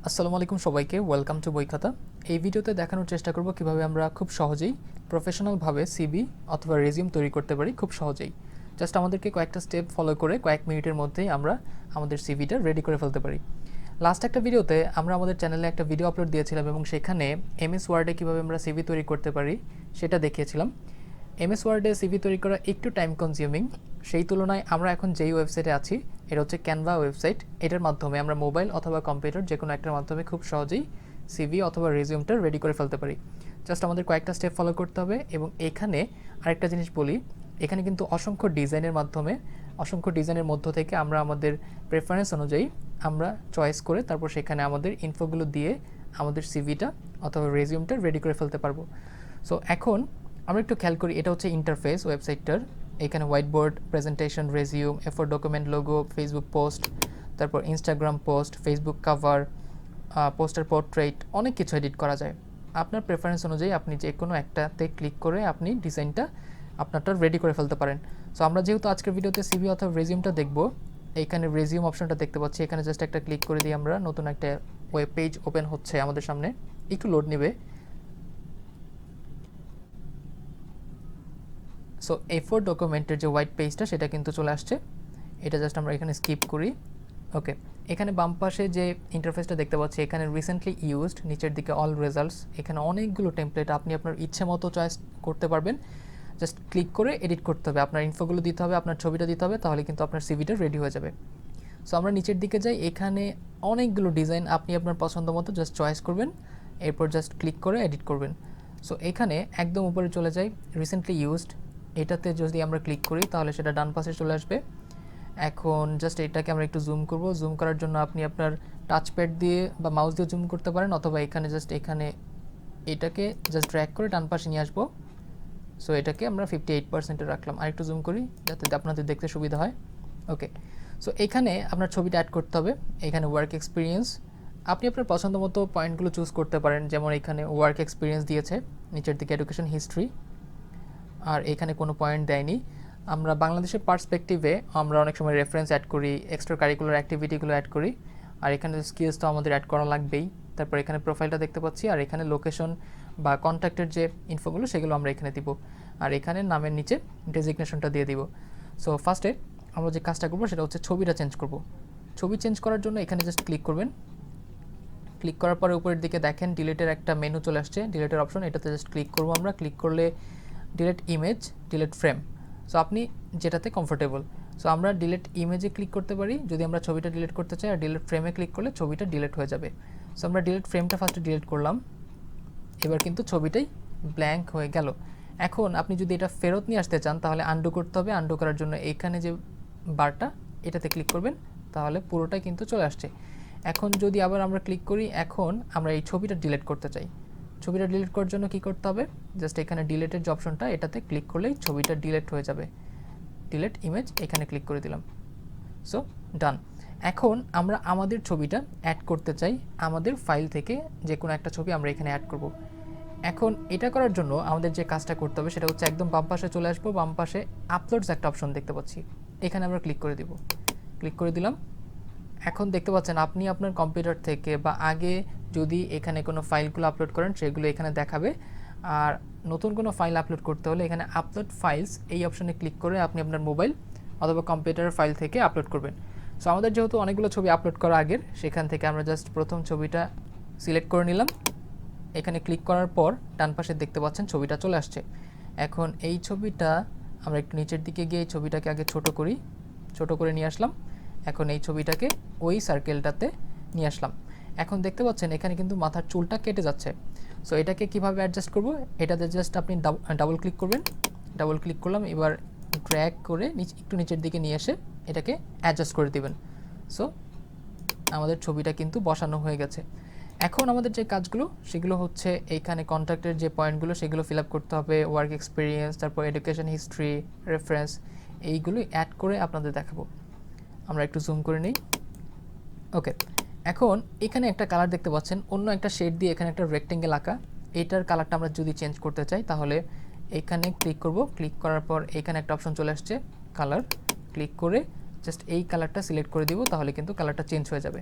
আসসালামু আলাইকুম সবাইকে, ওয়েলকাম টু বই খাতা। এই ভিডিওতে দেখানোর চেষ্টা করব কিভাবে আমরা খুব সহজেই প্রফেশনালভাবে সিভি অথবা রেজিউম তৈরি করতে পারি খুব সহজেই। জাস্ট আমাদেরকে কয়েকটা স্টেপ ফলো করে কয়েক মিনিটের মধ্যেই আমরা আমাদের সিভিটা রেডি করে ফেলতে পারি। লাস্ট একটা ভিডিওতে আমরা আমাদের চ্যানেলে একটা ভিডিও আপলোড দিয়েছিলাম এবং সেখানে এমএস ওয়ার্ডে কীভাবে আমরা সিভি তৈরি করতে পারি সেটা দেখিয়েছিলাম। এমএস ওয়ার্ডে সিভি তৈরি করা একটু টাইম কনজিউমিং, সেই তুলনায় আমরা এখন যেই ওয়েবসাইটে আছি এটা হচ্ছে ক্যানভা ওয়েবসাইট। এটার মাধ্যমে আমরা মোবাইল অথবা কম্পিউটার যে কোনো একটার মাধ্যমে খুব সহজেই সিভি অথবা রেজিউমটা রেডি করে ফেলতে পারি। জাস্ট আমাদের কয়েকটা স্টেপ ফলো করতে হবে। এবং এখানে আরেকটা জিনিস বলি, এখানে কিন্তু অসংখ্য ডিজাইনের মাধ্যমে অসংখ্য ডিজাইনের মধ্য থেকে আমরা আমাদের প্রেফারেন্স অনুযায়ী আমরা চয়েস করে তারপর সেখানে আমাদের ইনফোগুলো দিয়ে আমাদের সিভিটা অথবা রেজিউমটা রেডি করে ফেলতে পারবো। সো এখন আমরা একটু খেয়াল করি, এটা হচ্ছে ইন্টারফেস ওয়েবসাইটটার। এখানে হোয়াইট বোর্ড, প্রেজেন্টেশন, রেজিউম, এ4 ডকুমেন্ট, লোগো, ফেসবুক পোস্ট, তারপর Instagram post, Facebook cover, poster portrait, অনেক কিছু এডিট করা যায়। আপনার প্রেফারেন্স অনুযায়ী আপনি যে কোনো একটাতে ক্লিক করে আপনি ডিজাইনটা আপনারটা রেডি করে ফেলতে পারেন। সো আমরা যেহেতু আজকের ভিডিওতে সিভি অথবা রেজিউমটা দেখব, এইখানে রেজিউম অপশনটা দেখতে পাচ্ছি, এখানে জাস্ট একটা ক্লিক করে দিয়ে আমরা নতুন একটা ওয়েব পেজ ওপেন হচ্ছে আমাদের সামনে, একটু লোড নেবে। সো এ4 ডকুমেন্টের যে হোয়াইট পেজটা সেটা কিন্তু চলে আসছে, এটা জাস্ট আমরা এখানে স্কিপ করি। ওকে, এখানে বাম পাশে যে ইন্টারফেসটা দেখতে পাচ্ছি এখানে রিসেন্টলি ইউজড, নিচের দিকে অল রেজাল্টস, এখানে অনেকগুলো টেমপ্লেট আপনি আপনার ইচ্ছে মতো চয়েস করতে পারবেন। জাস্ট ক্লিক করে এডিট করতে হবে, আপনার ইনফোগুলো দিতে হবে, আপনার ছবিটা দিতে হবে, তাহলে কিন্তু আপনার সিভিটা রেডি হয়ে যাবে। সো আমরা নিচের দিকে যাই, এখানে অনেকগুলো ডিজাইন আপনি আপনার পছন্দ মতো জাস্ট চয়েস করবেন, এরপর জাস্ট ক্লিক করে এডিট করবেন। সো এখানে একদম উপরে চলে যাই রিসেন্টলি ইউজড, এটাতে যদি আমরা ক্লিক করি তাহলে সেটা ডান পাশে চলে আসবে। এখন জাস্ট এটাকে আমরা একটু জুম করব। জুম করার জন্য আপনি আপনার টাচপ্যাড দিয়ে বা মাউস দিয়ে জুম করতে পারেন, অথবা এখানে জাস্ট এখানে এটাকে জাস্ট ড্র্যাগ করে ডান পাশে নিয়ে আসবো। সো এটাকে আমরা 58%-এ রাখলাম। আর একটু জুম করি যাতে আপনাদের দেখতে সুবিধা হয়। ওকে, সো এখানে আপনার ছবিটা অ্যাড করতে হবে। এখানে ওয়ার্ক এক্সপিরিয়েন্স, আপনি আপনার পছন্দ মতো পয়েন্টগুলো চুজ করতে পারেন। যেমন এখানে ওয়ার্ক এক্সপিরিয়েন্স দিয়েছে, নিচের দিকে এডুকেশন হিস্ট্রি, আর এখানে কোনো পয়েন্ট দেয়নি। আমরা বাংলাদেশের পার্সপেক্টিভে আমরা অনেক সময় রেফারেন্স অ্যাড করি, এক্সট্রা কারিকুলার অ্যাক্টিভিটিগুলো অ্যাড করি, আর এখানে স্কিলস তো আমাদের অ্যাড করা লাগবেই। তারপর এখানে প্রোফাইলটা দেখতে পাচ্ছি, আর এখানে লোকেশন বা কন্ট্যাক্টের যে ইনফোগুলো সেগুলো আমরা এখানে দিব, আর এখানে নামের নিচে ডেজিগনেশনটা দিয়ে দিব। সো ফার্স্টে আমরা যে কাজটা করবো সেটা হচ্ছে ছবিটা চেঞ্জ করব। ছবি চেঞ্জ করার জন্য এখানে জাস্ট ক্লিক করবেন। ক্লিক করার পরে উপরের দিকে দেখেন ডিলিটের একটা মেনু চলে আসছে, ডিলিটের অপশন, এটাতে জাস্ট ক্লিক করবো আমরা। ক্লিক করলে delete image, delete frame, so আপনি যেটাতে কমফোর্টেবল। সো আমরা ডিলিট ইমেজে ক্লিক করতে পারি যদি আমরা ছবিটা ডিলিট করতে চাই, আর ডিলিট ফ্রেমে ক্লিক করলে ছবিটা ডিলিট হয়ে যাবে। সো আমরা ডিলিট ফ্রেমটা ফার্স্টে ডিলিট করলাম, এবার কিন্তু ছবিটাই ব্ল্যাঙ্ক হয়ে গেল। এখন আপনি যদি এটা ফেরত নিয়ে আসতে চান তাহলে আনডু করতে হবে। আনডু করার জন্য এখানে যে বারটা এটাতে ক্লিক করবেন, তাহলে পুরোটাই কিন্তু চলে আসছে। এখন যদি আবার আমরা ক্লিক করি, এখন আমরা এই ছবিটা ডিলিট করতে চাই। ছবিটা ডিলিট করার জন্য কি করতে হবে, জাস্ট এখানে ডিলিটের যে অপশনটা এটাতে ক্লিক করলেই ছবিটা ডিলিট হয়ে যাবে। ডিলিট ইমেজ এখানে ক্লিক করে দিলাম। সো ডান। এখন আমরা আমাদের ছবিটা অ্যাড করতে চাই, আমাদের ফাইল থেকে যে কোনো একটা ছবি আমরা এখানে অ্যাড করব। এখন এটা করার জন্য আমাদের যে কাজটা করতে হবে সেটা হচ্ছে একদম বাম পাশে চলে আসবো। বাম পাশে আপলোডস একটা অপশন দেখতে পাচ্ছি, এখানে আমরা ক্লিক করে দিব। ক্লিক করে দিলাম। এখন দেখতে পাচ্ছেন আপনি আপনার কম্পিউটার থেকে বা আগে যদি এখানে কোনো ফাইলগুলো আপলোড করেন সেগুলো এখানে দেখাবে, আর নতুন কোনো ফাইল আপলোড করতে হলে এখানে আপলোড ফাইলস এই অপশনে ক্লিক করে আপনি আপনার মোবাইল অথবা কম্পিউটারের ফাইল থেকে আপলোড করবেন। সো আমাদের যেহেতু অনেকগুলো ছবি আপলোড করা আগের, সেখান থেকে আমরা জাস্ট প্রথম ছবিটা সিলেক্ট করে নিলাম। এখানে ক্লিক করার পর ডান পাশে দেখতে পাচ্ছেন ছবিটা চলে আসছে। এখন এই ছবিটা আমরা একটু নিচের দিকে গিয়ে এই ছবিটাকে আগে ছোট করি, ছোট করে নিয়ে আসলাম। এখন এই ছবিটাকে ওই সার্কেলটাতে নিয়ে আসলাম। এখন দেখতে পাচ্ছেন এখানে কিন্তু মাথার চুলটা কেটে যাচ্ছে। সো এটাকে কিভাবে অ্যাডজাস্ট করব, এটাতে জাস্ট আপনি ডাবল ক্লিক করবেন। ডাবল ক্লিক করলাম, এবার ড্র্যাগ করে একটু নিচের দিকে নিয়ে এসে এটাকে অ্যাডজাস্ট করে দিবেন। সো আমাদের ছবিটা কিন্তু বসানো হয়ে গেছে। এখন আমাদের যে কাজগুলো সেগুলো হচ্ছে এইখানে কন্ট্যাক্টের যে পয়েন্টগুলো সেগুলো ফিল আপ করতে হবে, ওয়ার্ক এক্সপিরিয়েন্স, তারপর এডুকেশন হিস্ট্রি, রেফারেন্স, এইগুলো অ্যাড করে আপনাদের দেখাবো। আমরা একটু জুম করে নিই। ওকে, এখন এখানে একটা কালার দেখতে পাচ্ছেন, অন্য একটা শেড দিয়ে এখানে একটা রেক্টেঙ্গেল আঁকা, এটার কালারটা আমরা যদি চেঞ্জ করতে চাই তাহলে এখানে ক্লিক করব। ক্লিক করার পর এখানে একটা অপশন চলে আসছে কালার, ক্লিক করে জাস্ট এই কালারটা সিলেক্ট করে দিব, তাহলে কিন্তু কালারটা চেঞ্জ হয়ে যাবে।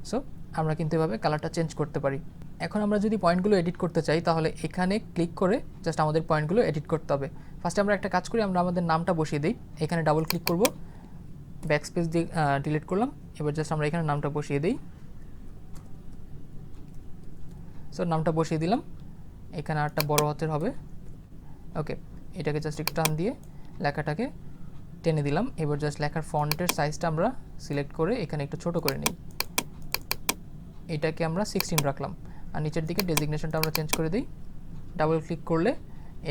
সো আমরা কিন্তু এভাবে কালারটা চেঞ্জ করতে পারি। এখন আমরা যদি পয়েন্টগুলো এডিট করতে চাই তাহলে এখানে ক্লিক করে জাস্ট আমাদের পয়েন্টগুলো এডিট করতে হবে। ফার্স্টে আমরা একটা কাজ করি, আমরা আমাদের নামটা বসিয়ে দিই। এখানে ডাবল ক্লিক করব, ব্যাকস্পেস দিয়ে ডিলিট করলাম। এবার জাস্ট আমরা এখানে নামটা বসিয়ে দিই। সো নামটা বসিয়ে দিলাম, এখানে আরটা বড় হাতের হবে। ওকে, এটাকে জাস্ট একটু টান দিয়ে লেখাটাকে টেনে দিলাম। এবার জাস্ট লেখার ফন্টের সাইজটা আমরা সিলেক্ট করে এখানে একটু ছোট করে নিই। এটাকে আমরা 16 রাখলাম। আর নিচের দিকে ডেজিগনেশনটা আমরা চেঞ্জ করে দিই। ডাবল ক্লিক করলে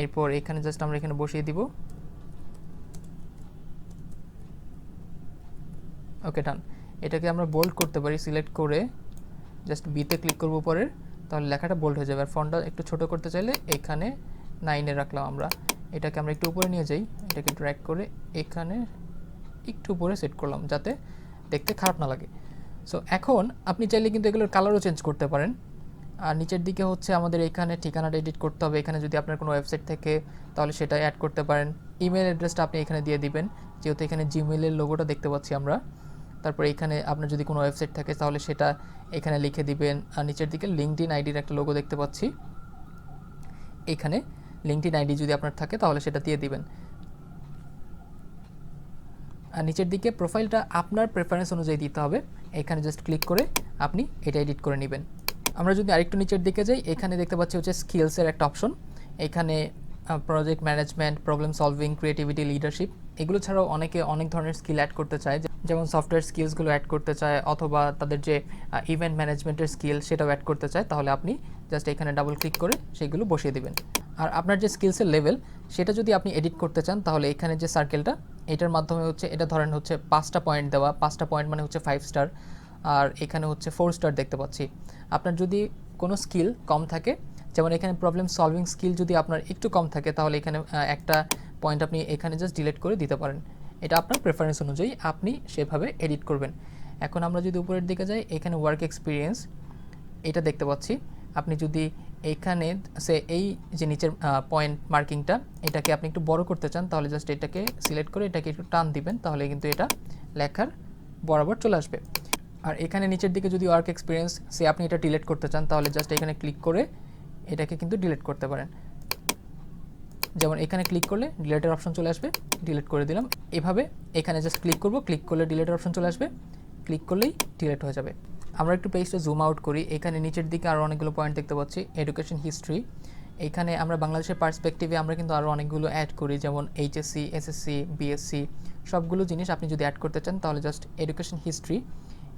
এরপর এখানে জাস্ট আমরা এখানে বসিয়ে দিব। ওকে, ডান। এটাকে আমরা বোল্ড করতে পারি, সিলেক্ট করে জাস্ট বিতে ক্লিক করব পরের, তাহলে লেখাটা বোল্ড হয়ে যাবে। আর ফন্টটা একটু ছোট করতে চাইলে এখানে 9-এ রাখলাম আমরা। এটাকে আমরা একটু উপরে নিয়ে যাই, এটাকে ড্র্যাগ করে এখানে একটু উপরে সেট করলাম যাতে দেখতে খারাপ না লাগে। সো এখন আপনি চাইলে কিন্তু এগুলোর কালারও চেঞ্জ করতে পারেন। আর নিচের দিকে হচ্ছে আমাদের এখানে ঠিকানাটা এডিট করতে হবে। এখানে যদি আপনার কোনো ওয়েবসাইট থেকে তাহলে সেটা অ্যাড করতে পারেন। ইমেল অ্যাড্রেসটা আপনি এখানে দিয়ে দিবেন, যেহেতু এখানে জিমেলের লোগোটা দেখতে পাচ্ছি আমরা। তারপরে এখানে আপনার যদি কোনো ওয়েবসাইট থাকে তাহলে সেটা এখানে লিখে দিবেন। আর নিচের দিকে লিঙ্কডইন আইডির একটা লোগো দেখতে পাচ্ছি, এখানে লিঙ্কডইন আইডি যদি আপনার থাকে তাহলে সেটা দিয়ে দিবেন। আর নিচের দিকে প্রোফাইলটা আপনার প্রেফারেন্স অনুযায়ী দিতে হবে। এখানে জাস্ট ক্লিক করে আপনি এটা এডিট করে নেবেন। আমরা যদি আরেকটু নিচের দিকে যাই, এখানে দেখতে পাচ্ছি হচ্ছে স্কিলসের একটা অপশন। এখানে project management, problem solving, creativity, leadership, এগুলো ছাড়াও অনেকে অনেক ধরনের স্কিল অ্যাড করতে চায়, যেমন সফটওয়্যার স্কিলসগুলো অ্যাড করতে চায়, অথবা তাদের যে ইভেন্ট ম্যানেজমেন্টের স্কিল সেটাও অ্যাড করতে চায়। তাহলে আপনি জাস্ট এখানে ডাবল ক্লিক করে সেগুলো বসিয়ে দিবেন। আর আপনার যে স্কিলসের লেভেল সেটা যদি আপনি এডিট করতে চান তাহলে এখানে যে সার্কেলটা, এটার মাধ্যমে হচ্ছে এটা ধরেন হচ্ছে 5টা পয়েন্ট দেওয়া, 5টা পয়েন্ট মানে হচ্ছে 5 স্টার, আর এখানে হচ্ছে 4 স্টার দেখতে পাচ্ছি। আপনার যদি কোনো স্কিল কম থাকে, যেমন এখানে প্রবলেম সলভিং স্কিল যদি আপনার একটু কম থাকে তাহলে এখানে একটা পয়েন্ট আপনি এখানে জাস্ট ডিলিট করে দিতে পারেন। এটা আপনার প্রেফারেন্স অনুযায়ী আপনি সেভাবে এডিট করবেন। এখন আমরা যদি উপরের দিকে যাই, এখানে ওয়ার্ক এক্সপিরিয়েন্স এটা দেখতে পাচ্ছি। আপনি যদি এইখানে এই যে নিচের পয়েন্ট মার্কিংটা, এটাকে আপনি একটু বড় করতে চান তাহলে জাস্ট এটাকে সিলেক্ট করে এটাকে একটু টান দিবেন, তাহলে কিন্তু এটা লেখার বরাবর চলে আসবে। আর এখানে নিচের দিকে যদি ওয়ার্ক এক্সপিরিয়েন্স আপনি এটা ডিলিট করতে চান তাহলে জাস্ট এখানে ক্লিক করে এটাকে কিন্তু ডিলিট করতে পারেন। যেমন এখানে ক্লিক করলে ডিলিটের অপশন চলে আসবে, ডিলিট করে দিলাম। এভাবে এখানে জাস্ট ক্লিক করব, ক্লিক করলে ডিলিটের অপশন চলে আসবে, ক্লিক করলেই ডিলিট হয়ে যাবে। আমরা একটু পেজটা জুম আউট করি, এখানে নিচের দিকে আরও অনেকগুলো পয়েন্ট দেখতে পাচ্ছি। এডুকেশন হিস্ট্রি, এখানে আমরা বাংলাদেশের পার্সপেক্টিভে আমরা কিন্তু আরও অনেকগুলো অ্যাড করি, যেমন এইচএসসি, এসএসসি, বিএসসি, সবগুলো জিনিস আপনি যদি অ্যাড করতে চান তাহলে জাস্ট এডুকেশন হিস্ট্রি,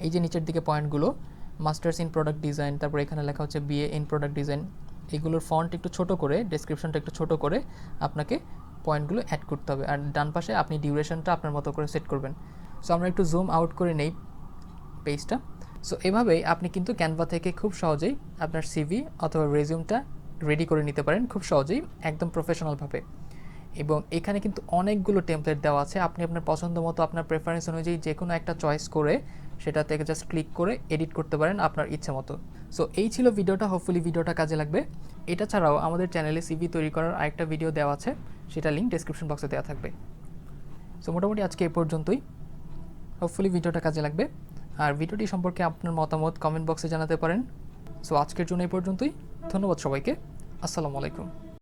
এই যে নিচের দিকে পয়েন্টগুলো, মাস্টার্স ইন প্রোডাক্ট ডিজাইন, তারপর এখানে লেখা হচ্ছে বিএ ইন প্রোডাক্ট ডিজাইন, এগুলোর ফন্ট একটু ছোট করে, ডেসক্রিপশনটা একটু ছোট করে আপনাকে পয়েন্টগুলো অ্যাড করতে হবে। আর ডান পাশে আপনি ডিউরেশনটা আপনার মতো করে সেট করবেন। সো আমরা একটু জুম আউট করে নেই পেজটা। সো এভাবেই আপনি কিন্তু ক্যানভা থেকে খুব সহজেই আপনার সিভি অথবা রেজিউমটা রেডি করে নিতে পারেন, খুব সহজেই, একদম প্রফেশনালভাবে। এবং এখানে কিন্তু অনেকগুলো টেমপ্লেট দেওয়া আছে, আপনি আপনার পছন্দ মতো আপনার প্রেফারেন্স অনুযায়ী যে কোনো একটা চয়েস করে সেটা থেকে জাস্ট ক্লিক করে এডিট করতে পারেন আপনার ইচ্ছে মতো। সো এই ছিল ভিডিওটা, হোপফুলি ভিডিওটা কাজে লাগবে। এটা ছাড়াও আমাদের চ্যানেলে সিভি তৈরি করার আরেকটা ভিডিও দেওয়া আছে, সেটা লিঙ্ক ডেসক্রিপশন বক্সে দেওয়া থাকবে। সো মোটামুটি আজকে এই পর্যন্তই, হোপফুলি ভিডিওটা কাজে লাগবে। আর ভিডিওটি সম্পর্কে আপনার মতামত কমেন্ট বক্সে জানাতে পারেন। সো আজকের জন্য এই পর্যন্তই, ধন্যবাদ সবাইকে, আসসালামু আলাইকুম।